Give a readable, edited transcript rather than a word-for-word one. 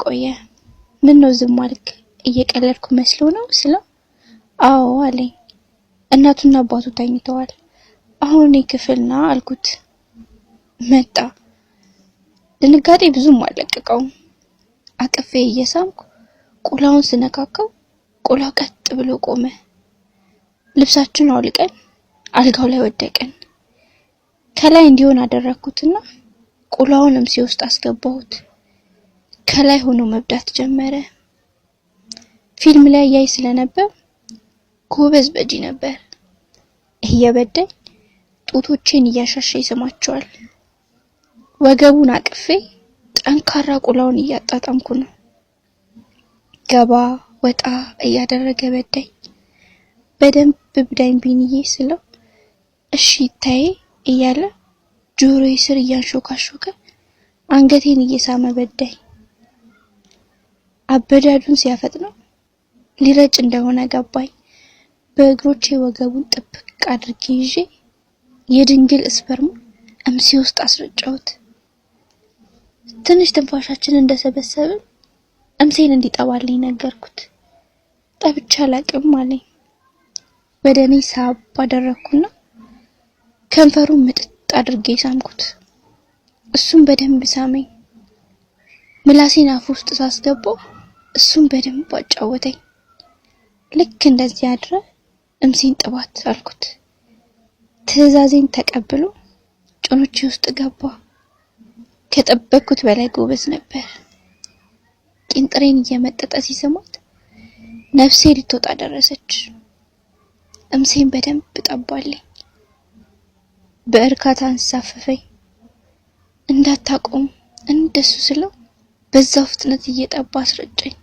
ቆየ። ምን ነው ዝም አልክ? እየቀለድኩ መስሎ ነው ስለው አዎ አለኝ። እናቱና አባቱ ተኝተዋል። አሁን እኔ ክፍልና አልኩት። መጣ። ድንጋጤ ብዙም አልለቀቀውም። አቅፌ እየሳምኩ ቁላውን ስነካካው ቁላው ቀጥ ብሎ ቆመ። ልብሳችን አውልቀን አልጋው ላይ ወደቀን። ከላይ እንዲሆን አደረኩትና ቁላውንም ሲወስድ አስገባሁት። ከላይ ሆኖ መብዳት ጀመረ። ፊልም ላይ ያይ ስለነበር ጎበዝ በጂ ነበር። እየበደኝ ጡቶቼን እያሻሸ ይስማቸዋል። ወገቡን አቅፌ ጠንካራ ቁላውን እያጣጣምኩ ነው። ገባ ወጣ እያደረገ በዳኝ። በደንብ ብዳኝ ቢንዬ ስለው እሺ ታይ እያለ ጆሮዬ ስር እያንሾካሾከ አንገቴን እየሳመ በዳኝ። አበዳዱን ሲያፈጥነው ሊረጭ እንደሆነ ገባኝ። በእግሮቼ ወገቡን ጥብቅ አድርጌ ይዤ የድንግል ስፐርም እምሲ ውስጥ አስረጨሁት። ትንሽ ትንፋሻችን እንደሰበሰብን እምሴን እንዲጠባልኝ ነገርኩት። ጠብቻ አላቅም አለኝ። ወደኔ ሳብ አደረኩና ከንፈሩን ምጥጥ አድርጌ ሳምኩት። እሱም በደንብ ሳመኝ። ምላሴን አፍ ውስጥ ሳስገባው እሱም በደንብ አጫወተኝ። ልክ እንደዚህ አድረ እምሴን ጥባት አልኩት። ትዕዛዜን ተቀብሎ ጭኖቼ ውስጥ ገባ። ከጠበቅኩት በላይ ጎበዝ ነበር። ቂንጥሬን እየመጠጠ ሲሰማት ነፍሴ ልትወጣ ደረሰች። እምሴን በደንብ ጠባልኝ። በእርካታ አንሳፈፈኝ። እንዳታቆም እንደሱ ስለው በዛው ፍጥነት እየጠባ አስረጨኝ።